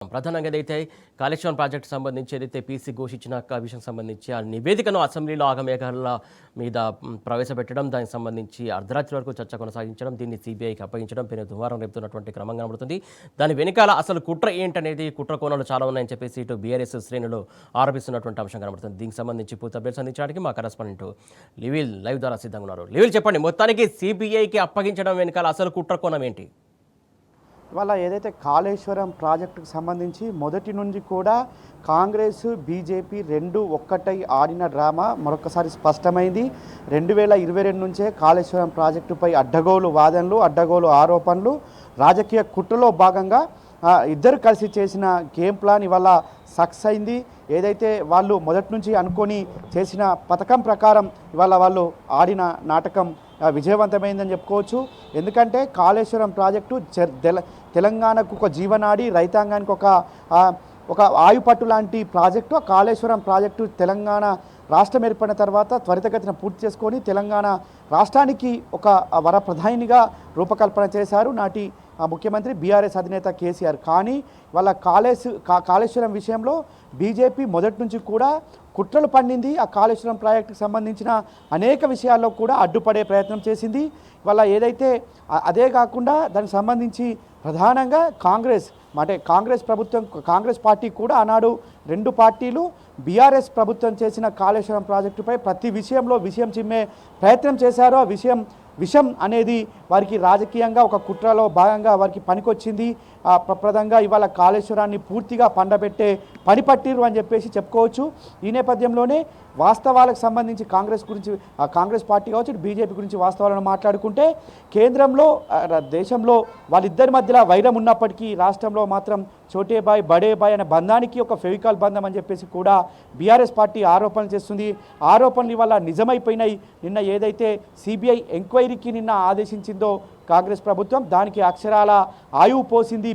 ప్రధానంగా ఏదైతే కాళేశ్వరం ప్రాజెక్టు సంబంధించి ఏదైతే పీసీ ఘోషించిన విషయం సంబంధించి ఆ నివేదికను అసెంబ్లీలో ఆగమేఘాల మీద ప్రవేశపెట్టడం, దానికి సంబంధించి అర్ధరాత్రి వరకు చర్చ కొనసాగించడం, దీన్ని సిబిఐకి అప్పగించడం పెను దుమారం రేపుతున్నటువంటి క్రమం కనబడుతుంది. దాని వెనకాల అసలు కుట్ర ఏంటనేది, కుట్ర కోణాలు చాలా ఉన్నాయని చెప్పేసి ఇటు బీఆర్ఎస్ శ్రేణులు ఆరోపిస్తున్నటువంటి అంశం కనబడుతుంది. దీనికి సంబంధించి పూర్తి అప్డేట్స్ అందించడానికి మా కరెస్పాండెంట్ లివిల్ లైవ్ ద్వారా సిద్ధంగా ఉన్నారు. లివిల్, చెప్పండి, మొత్తానికి సిబిఐకి అప్పగించడం వెనకాల అసలు కుట్ర కోణం ఏంటి? ఇవాళ ఏదైతే కాళేశ్వరం ప్రాజెక్టుకు సంబంధించి మొదటి నుంచి కూడా కాంగ్రెస్ బీజేపీ రెండు ఒక్కటై ఆడిన డ్రామా మరొకసారి స్పష్టమైంది. 2022 నుంచే కాళేశ్వరం ప్రాజెక్టుపై అడ్డగోలు వాదనలు, అడ్డగోలు ఆరోపణలు, రాజకీయ కుట్రలో భాగంగా ఇద్దరు కలిసి చేసిన గేమ్ ప్లాన్ ఇవాళ సక్సెస్ అయింది. ఏదైతే వాళ్ళు మొదటి నుంచి అనుకొని చేసిన పథకం ప్రకారం ఇవాళ వాళ్ళు ఆడిన నాటకం విజయవంతమైందని చెప్పుకోవచ్చు. ఎందుకంటే కాళేశ్వరం ప్రాజెక్టు తెలంగాణకు ఒక జీవనాడి, రైతాంగానికి ఒక ఆయుపట్టు లాంటి ప్రాజెక్టు. కాళేశ్వరం ప్రాజెక్టు తెలంగాణ రాష్ట్రం ఏర్పడిన తర్వాత త్వరితగతిన పూర్తి చేసుకొని తెలంగాణ రాష్ట్రానికి ఒక వరప్రధానిగా రూపకల్పన చేశారు నాటి ముఖ్యమంత్రి బీఆర్ఎస్ అధినేత కేసీఆర్. కానీ వాళ్ళ కాళేశ్వరం విషయంలో బీజేపీ మొదటి నుంచి కూడా కుట్రలు పండింది. ఆ కాళేశ్వరం ప్రాజెక్టుకు సంబంధించిన అనేక విషయాల్లో కూడా అడ్డుపడే ప్రయత్నం చేసింది. వాళ్ళ ఏదైతే అదే కాకుండా దానికి సంబంధించి ప్రధానంగా కాంగ్రెస్ ప్రభుత్వం, కాంగ్రెస్ పార్టీ కూడా ఆనాడు రెండు పార్టీలు బీఆర్ఎస్ ప్రభుత్వం చేసిన కాళేశ్వరం ప్రాజెక్టుపై ప్రతి విషయంలో విషయం చిమ్మే ప్రయత్నం చేశారు. ఆ విషం అనేది వారికి రాజకీయంగా ఒక కుట్రలో భాగంగా వారికి పనికొచ్చింది. ప్రప్రదంగా ఇవాళ కాళేశ్వరాన్ని పూర్తిగా పండబెట్టే పని పట్టిరు అని చెప్పేసి చెప్పుకోవచ్చు. ఈ నేపథ్యంలోనే వాస్తవాలకు సంబంధించి కాంగ్రెస్ పార్టీ కావచ్చు, బీజేపీ గురించి వాస్తవాలను మాట్లాడుకుంటే కేంద్రంలో దేశంలో వాళ్ళిద్దరి మధ్యలో వైరం ఉన్నప్పటికీ రాష్ట్రంలో మాత్రం చోటేబాయ్ బడేబాయ్ అనే బంధానికి ఒక ఫెవికాల్ బంధం అని చెప్పేసి కూడా బీఆర్ఎస్ పార్టీ ఆరోపణలు చేస్తుంది. ఆరోపణలు ఇవాళ నిజమైపోయినాయి. నిన్న ఏదైతే సిబిఐ ఎంక్వైరీకి నిన్న ఆదేశించిందో కాంగ్రెస్ ప్రభుత్వం, దానికి అక్షరాల ఆయువు పోసింది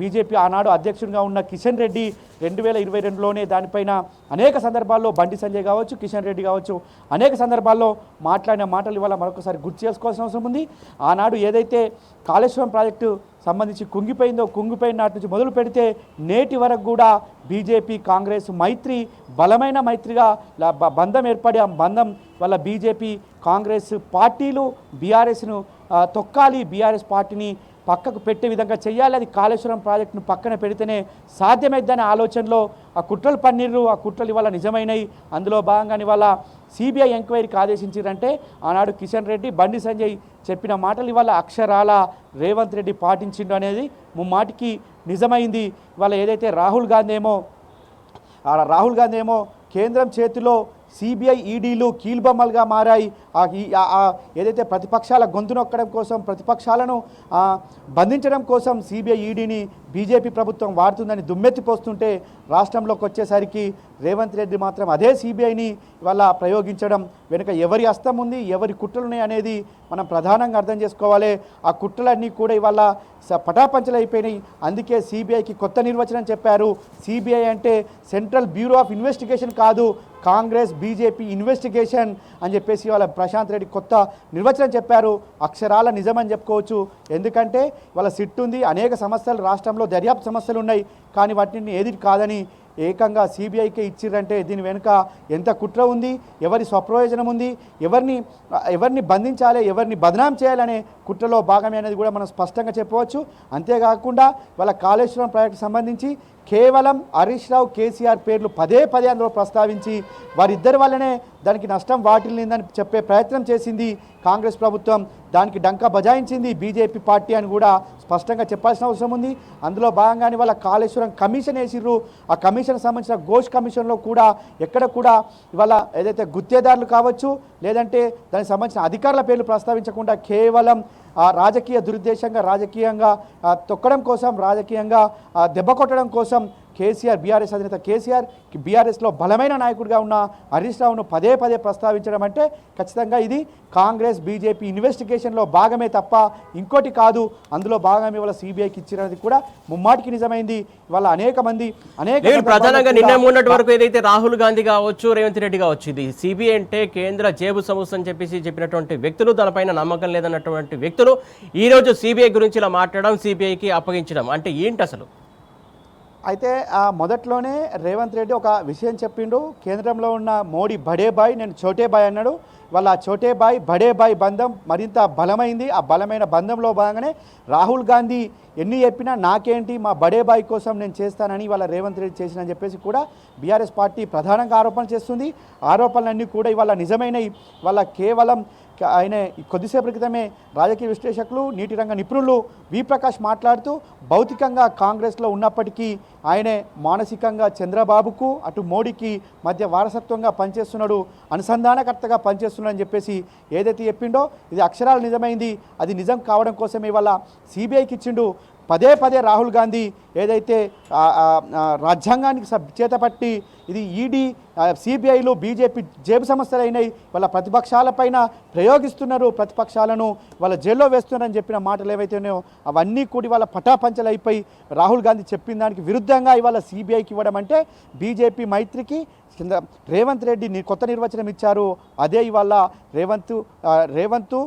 బీజేపీ ఆనాడు అధ్యక్షుడిగా ఉన్న కిషన్ రెడ్డి. 2022లోనే దానిపైన అనేక సందర్భాల్లో బండి సంజయ్ కావచ్చు, కిషన్ రెడ్డి కావచ్చు, అనేక సందర్భాల్లో మాట్లాడిన మాటలు ఇవాళ మరొకసారి గుర్తు చేసుకోవాల్సిన అవసరం ఉంది. ఆనాడు ఏదైతే కాళేశ్వరం ప్రాజెక్టు సంబంధించి కుంగిపోయిన నాటి నుంచి మొదలు పెడితే నేటి వరకు కూడా బీజేపీ కాంగ్రెస్ మైత్రి బలమైన మైత్రిగా బంధం ఏర్పడి, ఆ బంధం వల్ల బీజేపీ కాంగ్రెస్ పార్టీలు బీఆర్ఎస్ను తొక్కాలి, బీఆర్ఎస్ పార్టీని పక్కకు పెట్టే విధంగా చేయాలి, అది కాళేశ్వరం ప్రాజెక్టును పక్కన పెడితేనే సాధ్యమైద్దనే ఆలోచనలో ఆ కుట్రలు పన్నీరు. ఆ కుట్రలు ఇవాళ నిజమైనవి. అందులో భాగంగా ఇవాళ సిబిఐ ఎంక్వైరీకి ఆదేశించారంటే ఆనాడు కిషన్ రెడ్డి, బండి సంజయ్ చెప్పిన మాటలు ఇవాళ అక్షరాల రేవంత్ రెడ్డి పాటించిండు అనేది ముమ్మాటికి నిజమైంది. ఇవాళ ఏదైతే రాహుల్ గాంధీ ఏమో కేంద్రం చేతిలో సిబిఐ ఈడీలు కీలుబొమ్మలుగా మారాయి. ఏదైతే ప్రతిపక్షాల గొంతు నొక్కడం కోసం, ప్రతిపక్షాలను బంధించడం కోసం సిబిఐ ఈడీని బీజేపీ ప్రభుత్వం వాడుతుందని దుమ్మెత్తిపోస్తుంటే రాష్ట్రంలోకి వచ్చేసరికి రేవంత్ రెడ్డి మాత్రం అదే సిబిఐని ఇవాళ ప్రయోగించడం వెనుక ఎవరి హస్తం ఉంది, ఎవరి కుట్రలున్నాయి అనేది మనం ప్రధానంగా అర్థం చేసుకోవాలి. ఆ కుట్రలన్నీ కూడా ఇవాళ పటాపంచలు అయిపోయినాయి. అందుకే సిబిఐకి కొత్త నిర్వచనం చెప్పారు. సిబిఐ అంటే సెంట్రల్ బ్యూరో ఆఫ్ ఇన్వెస్టిగేషన్ కాదు, కాంగ్రెస్ బీజేపీ ఇన్వెస్టిగేషన్ అని చెప్పేసి వాళ్ళ ప్రశాంత్ రెడ్డి కొత్త నిర్వచనం చెప్పారు. అక్షరాల నిజమని చెప్పుకోవచ్చు. ఎందుకంటే వాళ్ళ సిట్ ఉంది, అనేక సమస్యలు రాష్ట్రంలో దర్యాప్తు సమస్యలు ఉన్నాయి. కానీ వాటిని ఏది కాదని ఏకంగా సిబిఐకే ఇచ్చిర్రంటే దీని వెనుక ఎంత కుట్ర ఉంది, ఎవరి స్వప్రయోజనం ఉంది, ఎవరిని బంధించాలి, ఎవరిని బదనాం చేయాలనే కుట్రలో భాగమే అనేది కూడా మనం స్పష్టంగా చెప్పవచ్చు. అంతేకాకుండా వాళ్ళ కాళేశ్వరం ప్రాజెక్టుకు సంబంధించి కేవలం హరీష్ రావు, కేసీఆర్ పేర్లు పదే అందులో ప్రస్తావించి వారిద్దరి వల్లనే దానికి నష్టం వాటిల్లిందని చెప్పే ప్రయత్నం చేసింది కాంగ్రెస్ ప్రభుత్వం. దానికి డంకా బజాయించింది బీజేపీ పార్టీ అని కూడా స్పష్టంగా చెప్పాల్సిన అవసరం ఉంది. అందులో భాగంగానే వాళ్ళ కాళేశ్వరం కమిషన్ వేసిర్రు. ఆ కమిషన్ సంబంధించిన ఘోష్ కమిషన్లో కూడా ఎక్కడ కూడా ఇవాళ ఏదైతే గుత్తేదారులు కావచ్చు, లేదంటే దానికి సంబంధించిన అధికారుల పేర్లు ప్రస్తావించకుండా కేవలం రాజకీయ దురుద్దేశంగా, రాజకీయంగా తొక్కడం కోసం, రాజకీయంగా దెబ్బ కొట్టడం కోసం కేసీఆర్ బీఆర్ఎస్ అధినేత కేసీఆర్ బీఆర్ఎస్లో బలమైన నాయకుడిగా ఉన్న హరీష్ రావును పదే పదే ప్రస్తావించడం అంటే ఖచ్చితంగా ఇది కాంగ్రెస్ బీజేపీ ఇన్వెస్టిగేషన్లో భాగమే తప్ప ఇంకోటి కాదు. అందులో భాగమే ఇవాళ సిబిఐకి ఇచ్చినది కూడా ముమ్మాటికి నిజమైంది. ఇవాళ అనేక మంది ప్రధానంగా నిన్న మొన్నటి వరకు ఏదైతే రాహుల్ గాంధీ కావచ్చు, రేవంత్ రెడ్డి కావచ్చు, ఇది సిబిఐ అంటే కేంద్ర జేబు సంస్థ అని చెప్పినటువంటి వ్యక్తులు, దానిపైన నమ్మకం లేదన్నటువంటి వ్యక్తులు ఈ రోజు సిబిఐ గురించి ఇలా మాట్లాడడం, సిబిఐకి అప్పగించడం అంటే ఏంటి అసలు? అయితే మొదట్లోనే రేవంత్ రెడ్డి ఒక విషయం చెప్పిండు. కేంద్రంలో ఉన్న మోడీ బడే బాయ్, నేను చోటే బాయ్ అన్నాడు. వాళ్ళ చోటే బాయ్ బడే బాయ్ బంధం మరింత బలమైంది. ఆ బలమైన బంధంలో భాగంగానే రాహుల్ గాంధీ ఎన్ని చెప్పినా నాకేంటి, మా బడే బాయ్ కోసం నేను చేస్తానని వాళ్ళ రేవంత్ రెడ్డి చేసినని చెప్పేసి కూడా బీఆర్ఎస్ పార్టీ ప్రధానంగా ఆరోపణలు చేస్తుంది. ఆరోపణలన్నీ కూడా ఇవాళ నిజమైనవి. వాళ్ళ కేవలం ఆయన కొద్దిసేపటి క్రితమే రాజకీయ విశ్లేషకులు, నీటి రంగ నిపుణులు వి ప్రకాష్ మాట్లాడుతూ భౌతికంగా కాంగ్రెస్లో ఉన్నప్పటికీ ఆయనే మానసికంగా చంద్రబాబుకు అటు మోడీకి మధ్య వారసత్వంగా పనిచేస్తున్నాడు, అనుసంధానకర్తగా పనిచేస్తున్నాడు అని చెప్పేసి ఏదైతే చెప్పిండో ఇది అక్షరాలు నిజమైంది. అది నిజం కావడం కోసమే ఇవాళ సిబిఐకి ఇచ్చిండు. పదే పదే రాహుల్ గాంధీ ఏదైతే రాజ్యాంగానికి చేతపట్టి ఇది ఈడీ సిబిఐలు బీజేపీ జేబు సమస్యలు అయినాయి, వాళ్ళ ప్రతిపక్షాలపైన ప్రయోగిస్తున్నారు, ప్రతిపక్షాలను వాళ్ళ జైల్లో వేస్తున్నారని చెప్పిన మాటలు ఏవైతే ఉన్నాయో అవన్నీ కూడా వాళ్ళ పటాపంచలు అయిపోయి రాహుల్ గాంధీ చెప్పిన దానికి విరుద్ధంగా ఇవాళ సిబిఐకి ఇవ్వడం అంటే బీజేపీ మైత్రికి రేవంత్ రెడ్డి కొత్త నిర్వచనం ఇచ్చారు. అదే ఇవాళ రేవంత్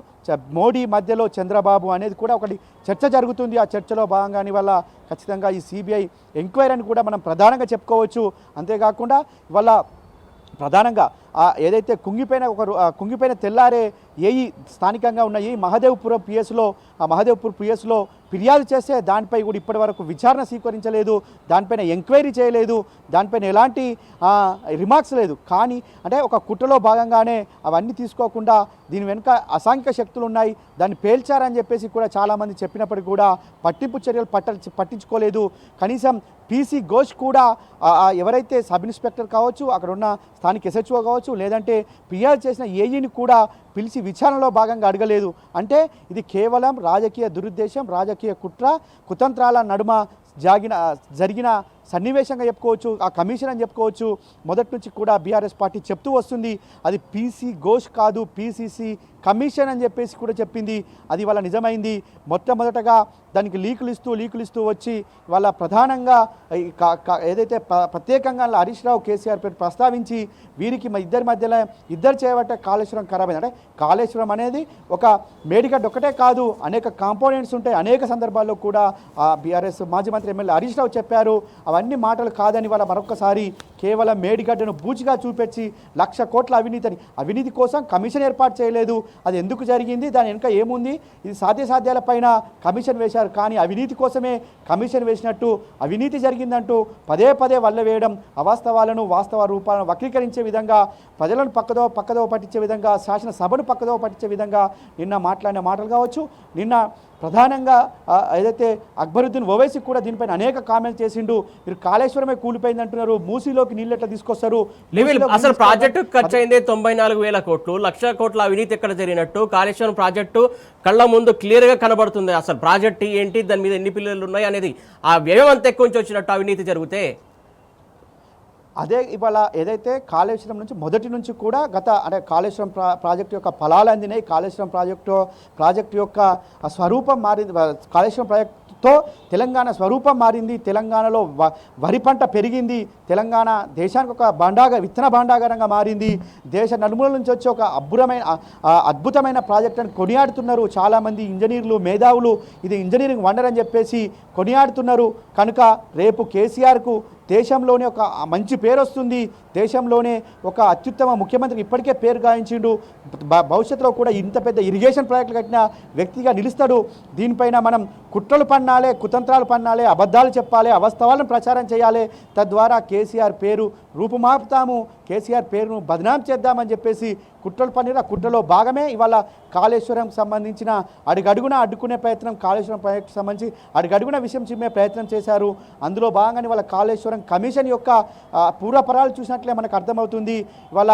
మోడీ మధ్యలో చంద్రబాబు అనేది కూడా ఒకటి చర్చ జరుగుతుంది. ఆ చర్చలో భాగంగాని వల్ల ఖచ్చితంగా ఈ సిబిఐ ఎంక్వైరీని కూడా మనం ప్రధానంగా చెప్పుకోవచ్చు. అంతేకాకుండా ఇవాళ ప్రధానంగా ఏదైతే కుంగిపోయిన తెల్లారే ఏఈ స్థానికంగా ఉన్న ఈ మహదేవ్పురం పిఎస్లో మహదేవ్పూర్ పిఎస్లో ఫిర్యాదు చేస్తే దానిపై కూడా ఇప్పటి వరకు విచారణ స్వీకరించలేదు, దానిపైన ఎంక్వైరీ చేయలేదు, దానిపైన ఎలాంటి రిమార్క్స్ లేదు. కానీ అంటే ఒక కుట్రలో భాగంగానే అవన్నీ తీసుకోకుండా దీని వెనుక అసాంఘిక శక్తులు ఉన్నాయి, దాన్ని పేల్చారని చెప్పేసి కూడా చాలామంది చెప్పినప్పటికీ కూడా పట్టింపు చర్యలు పట్టించుకోలేదు. కనీసం పీసీ ఘోష్ కూడా ఎవరైతే సబ్ ఇన్స్పెక్టర్ కావచ్చు, అక్కడ ఉన్న స్థానిక ఎస్హెచ్ఓ కావచ్చు, లేదంటే ఫిర్యాదు చేసిన ఏఈని కూడా పిలిచి విచారణలో భాగంగా అడగలేదు. అంటే ఇది కేవలం రాజకీయ దురుద్దేశం, రాజకీయ కుతంత్రాల నడుమ జరిగిన సన్నివేశంగా చెప్పుకోవచ్చు, ఆ కమిషన్ అని చెప్పుకోవచ్చు. మొదటి నుంచి కూడా బీఆర్ఎస్ పార్టీ చెప్తూ వస్తుంది అది పీసీ ఘోష్ కాదు, పీసీసీ కమిషన్ అని చెప్పేసి కూడా చెప్పింది. అది వాళ్ళ నిజమైంది. మొట్టమొదటగా దానికి లీకులు ఇస్తూ వచ్చి వాళ్ళ ప్రధానంగా ఏదైతే ప్రత్యేకంగా హరీష్ రావు కేసీఆర్ పేరు ప్రస్తావించి వీరికి ఇద్దరి మధ్యలో ఇద్దరు చేయబట్టే కాళేశ్వరం ఖరాబ్ అయింది. అంటే కాళేశ్వరం అనేది ఒక మేడిగడ్డ ఒకటే కాదు, అనేక కాంపోనెంట్స్ ఉంటాయి. అనేక సందర్భాల్లో కూడా బీఆర్ఎస్ మాజీ మంత్రి ఎమ్మెల్యే హరీష్ రావు చెప్పారు. అవన్నీ మాటలు కాదని వాళ్ళ మరొకసారి కేవలం మేడిగడ్డను బూచిగా చూపెట్టి 1,00,000 కోట్ల అవినీతి కోసం కమిషన్ ఏర్పాటు చేయలేదు. అది ఎందుకు జరిగింది, దాని వెనుక ఏముంది, ఇది సాధ్యాలపైన కమిషన్ వేశారు. కానీ అవినీతి కోసమే కమిషన్ వేసినట్టు అవినీతి జరిగిందంటూ పదే పదే వల్ల వేయడం, అవాస్తవాలను వాస్తవ రూపాలను వక్రీకరించే విధంగా, ప్రజలను పక్కదో పట్టించే విధంగా, శాసనసభను పక్కదో పట్టించే విధంగా నిన్న మాట్లాడిన మాటలు కావచ్చు. నిన్న ప్రధానంగా ఏదైతే అక్బరుద్దీన్ ఓవైసీ కూడా దీనిపైన అనేక కామెంట్స్ చేసిండు. మీరు కాళేశ్వరమే కూలిపోయింది అంటున్నారు, మూసీలోకి నీళ్ళు ఎట్లా తీసుకొస్తారు, అసలు ప్రాజెక్టు ఖర్చు అయింది 94,000 కోట్లు, 1,00,000 కోట్ల అవినీతి ఎక్కడ జరిగినట్టు, కాళేశ్వరం ప్రాజెక్టు కళ్ళ ముందు క్లియర్గా కనబడుతుంది. అసలు ప్రాజెక్టు ఏంటి, దాని మీద ఎన్ని పిల్లలు ఉన్నాయి అనేది ఆ వ్యయం అంత ఎక్కువ నుంచి వచ్చినట్టు అవినీతి జరిగితే అదే ఇవాళ ఏదైతే కాళేశ్వరం నుంచి మొదటి నుంచి కూడా అంటే కాళేశ్వరం ప్రాజెక్టు యొక్క ఫలాలు అందినాయి. కాళేశ్వరం ప్రాజెక్టు యొక్క స్వరూపం మారింది. కాళేశ్వరం ప్రాజెక్టుతో తెలంగాణ స్వరూపం మారింది. తెలంగాణలో వరి పంట పెరిగింది. తెలంగాణ దేశానికి ఒక విత్తన భాండాగారంగా మారింది. దేశ నలుమూల నుంచి వచ్చి ఒక అద్భుతమైన ప్రాజెక్టును కొనియాడుతున్నారు చాలామంది ఇంజనీర్లు, మేధావులు. ఇది ఇంజనీరింగ్ వండర్ అని చెప్పేసి కొనియాడుతున్నారు. కనుక రేపు కేసీఆర్కు దేశంలోనే ఒక మంచి పేరు వస్తుంది. దేశంలోనే ఒక అత్యుత్తమ ముఖ్యమంత్రికి ఇప్పటికే పేరు గాయించిండు. భవిష్యత్తులో కూడా ఇంత పెద్ద ఇరిగేషన్ ప్రాజెక్టులు కట్టిన వ్యక్తిగా నిలుస్తాడు. దీనిపైన మనం కుట్రలు పన్నాలే, కుతంత్రాలు పన్నాలే, అబద్ధాలు చెప్పాలి, అవాస్తవాలను ప్రచారం చేయాలి. తద్వారా కేసీఆర్ పేరు రూపుమాపుతాము, కేసీఆర్ పేరును బదనాం చేద్దామని చెప్పేసి కుట్రలు పన్నిన కుట్రలో భాగమే ఇవాళ కాళేశ్వరం సంబంధించిన అడుగడుగున అడ్డుకునే ప్రయత్నం, కాళేశ్వరం ప్రాజెక్టు సంబంధించి అడుగడుగున విషయం చిమ్మే ప్రయత్నం చేశారు. అందులో భాగంగానే వాళ్ళ కాళేశ్వరం కమిషన్ యొక్క పూర్వపరాలు చూసినట్లే మనకు అర్థమవుతుంది. ఇవాళ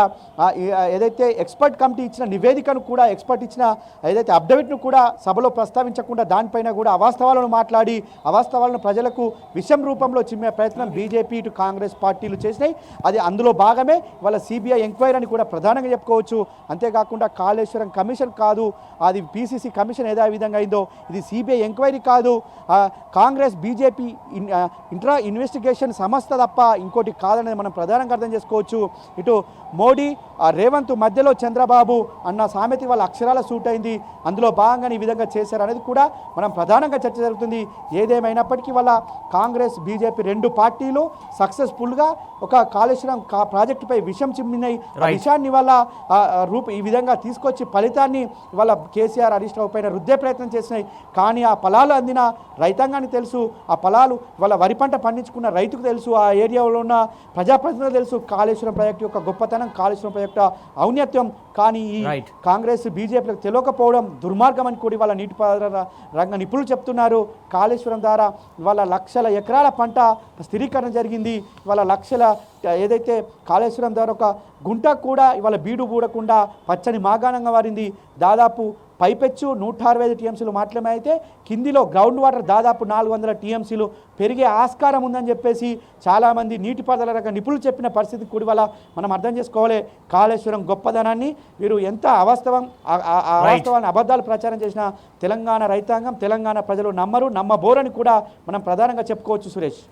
ఏదైతే ఎక్స్పర్ట్ కమిటీ ఇచ్చిన నివేదికను కూడా ఎక్స్పర్ట్ ఇచ్చిన ఏదైతే అప్డేట్ను కూడా సభలో ప్రస్తావించకుండా దానిపైన కూడా అవాస్తవాలను మాట్లాడి అవాస్తవాలను ప్రజలకు విషం రూపంలో చిమ్మే ప్రయత్నం బీజేపీ ఇటు కాంగ్రెస్ పార్టీలు చేసినాయి. అది అందులో భాగమే ఇవాళ సిబిఐ ఎంక్వైరీ అని కూడా ప్రధానంగా చెప్పుకోవచ్చు. అంతేకాకుండా కాళేశ్వరం కమిషన్ కాదు, అది పీసీసీ కమిషన్ ఏదో విధంగా అయిందో ఇది సిబిఐ ఎంక్వైరీ కాదు, కాంగ్రెస్ బీజేపీ ఇన్వెస్టిగేషన్ సంస్థ తప్ప ఇంకోటి కాదనేది మనం ప్రధానంగా అర్థం చేసుకోవచ్చు. ఇటు మోడీ రేవంత్ మధ్యలో చంద్రబాబు అన్న సామెత వాళ్ళ అక్షరాల సూట్ అయింది. అందులో భాగంగా ఈ విధంగా చేశారు అనేది కూడా మనం ప్రధానంగా చర్చ జరుగుతుంది. ఏదేమైనప్పటికీ వాళ్ళ కాంగ్రెస్ బీజేపీ రెండు పార్టీలు సక్సెస్ఫుల్గా ఒక కాళేశ్వరం ప్రాజెక్టుపై విషం చిమ్మినాయి. విషయాన్ని వాళ్ళ ఈ విధంగా తీసుకొచ్చి ఫలితాన్ని వాళ్ళ కేసీఆర్ హరీష్ రావు పైన రుద్దే ప్రయత్నం చేసినాయి. కానీ ఆ ఫలాలు అందిన రైతాంగానికి తెలుసు, ఆ ఫలాలు వాళ్ళ వరి పంట పండించుకున్న రైతుకు తెలుసు, ఆ ఏరియాలో ఉన్న ప్రజాప్రతినిధులు తెలుసు కాళేశ్వరం ప్రాజెక్టు యొక్క గొప్పతనం, కాళేశ్వరం ప్రాజెక్టు ఔన్నత్యం. కానీ ఈ కాంగ్రెస్ బీజేపీలకు తెలియకపోవడం దుర్మార్గం అని కూడా వాళ్ళ నీటిపారుదల రంగ నిపుణులు చెప్తున్నారు. కాళేశ్వరం ద్వారా వాళ్ళ లక్షల ఎకరాల పంట స్థిరీకరణ జరిగింది. వాళ్ళ లక్షల ఏదైతే కాళేశ్వరం ద్వారా ఒక గుంట కూడా ఇవాళ బీడు బూడకుండా పచ్చని మాగాణంగా మారింది. దాదాపు పైపెచ్చు 165 టీఎంసీలు మాత్రమే అయితే కిందిలో గ్రౌండ్ వాటర్ దాదాపు 400 టీఎంసీలు పెరిగే ఆస్కారం ఉందని చెప్పేసి చాలామంది నీటిపారుదల రంగ నిపుణులు చెప్పిన పరిస్థితి కూడా వల్ల మనం అర్థం చేసుకోవాలి. కాళేశ్వరం గొప్పదనాన్ని వీరు ఎంత అవాస్తవాన్ని అబద్ధాలు ప్రచారం చేసిన తెలంగాణ రైతాంగం తెలంగాణ ప్రజలు నమ్మరు, నమ్మబోరని కూడా మనం ప్రధానంగా చెప్పుకోవచ్చు. సురేష్.